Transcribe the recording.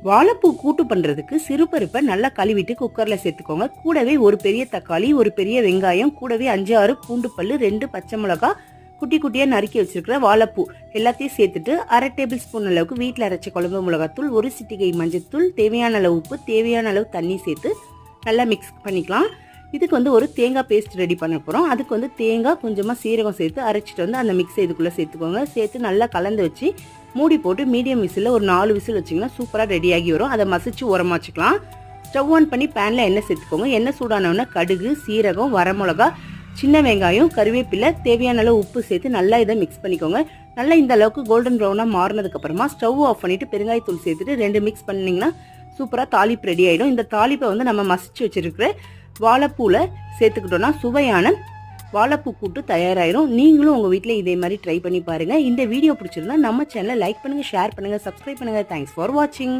வாழைப்பூ கூட்டு பண்ணுறதுக்கு சிறுபருப்பை நல்லா கழுவிட்டு குக்கரில் சேர்த்துக்கோங்க. கூடவே ஒரு பெரிய தக்காளி, ஒரு பெரிய வெங்காயம், கூடவே 5-6 பூண்டு பல், 2 பச்சை மிளகா, குட்டி குட்டியாக நறுக்கி வச்சிருக்கிற வாழைப்பூ எல்லாத்தையும் சேர்த்துட்டு 1/2 டேபிள் ஸ்பூன் அளவுக்கு வீட்டில் அரைச்ச குழம்பு மிளகாத்தூள், 1 சிட்டிகை மஞ்சத்தூள், தேவையான அளவு உப்பு, தேவையான அளவு தண்ணி சேர்த்து நல்லா மிக்ஸ் பண்ணிக்கலாம். இதுக்கு ஒரு தேங்காய் பேஸ்ட் ரெடி பண்ண போகிறோம். அதுக்கு தேங்காய் கொஞ்சமாக சீரகம் சேர்த்து அரைச்சிட்டு அந்த மிக்ஸை இதுக்குள்ளே சேர்த்துக்கோங்க. சேர்த்து நல்லா கலந்து வச்சு மூடி போட்டு மீடியம் விசிலில் ஒரு 4 விசில் வச்சிங்கன்னா சூப்பராக ரெடியாகி வரும். அதை மசிச்சு உரமா வச்சுக்கலாம். ஸ்டவ் ஆன் பண்ணி பேனில் எண்ணெய் சேர்த்துக்கோங்க. எண்ணெய் சூடானோன்னா கடுகு, சீரகம், வரமிளகா, சின்ன வெங்காயம், கருவேப்பிலை, தேவையான அளவு உப்பு சேர்த்து நல்லா இதை மிக்ஸ் பண்ணிக்கோங்க. நல்லா இந்த அளவுக்கு கோல்டன் ப்ரௌனாக மாறினதுக்கப்புறமா ஸ்டவ் ஆஃப் பண்ணிவிட்டு பெருங்காயத்தூள் சேர்த்துட்டு 2 மிக்ஸ் பண்ணிங்கன்னா சூப்பராக தாளிப்பு ரெடி ஆகிடும். இந்த தாளிப்பை நம்ம மசிச்சு வச்சுருக்கிற வாழைப்பூவில் சேர்த்துக்கிட்டோன்னா சுவையான வாழைப்பூ கூட்டு தயாராகிடும். நீங்களும் உங்கள் வீட்டில் இதே மாதிரி ட்ரை பண்ணி பாருங்கள். இந்த வீடியோ பிடிச்சிருந்தா நம்ம சேனலை லைக் பண்ணுங்கள், ஷேர் பண்ணுங்கள், சப்ஸ்கிரைப் பண்ணுங்கள். தேங்க்ஸ் ஃபார் வாட்சிங்.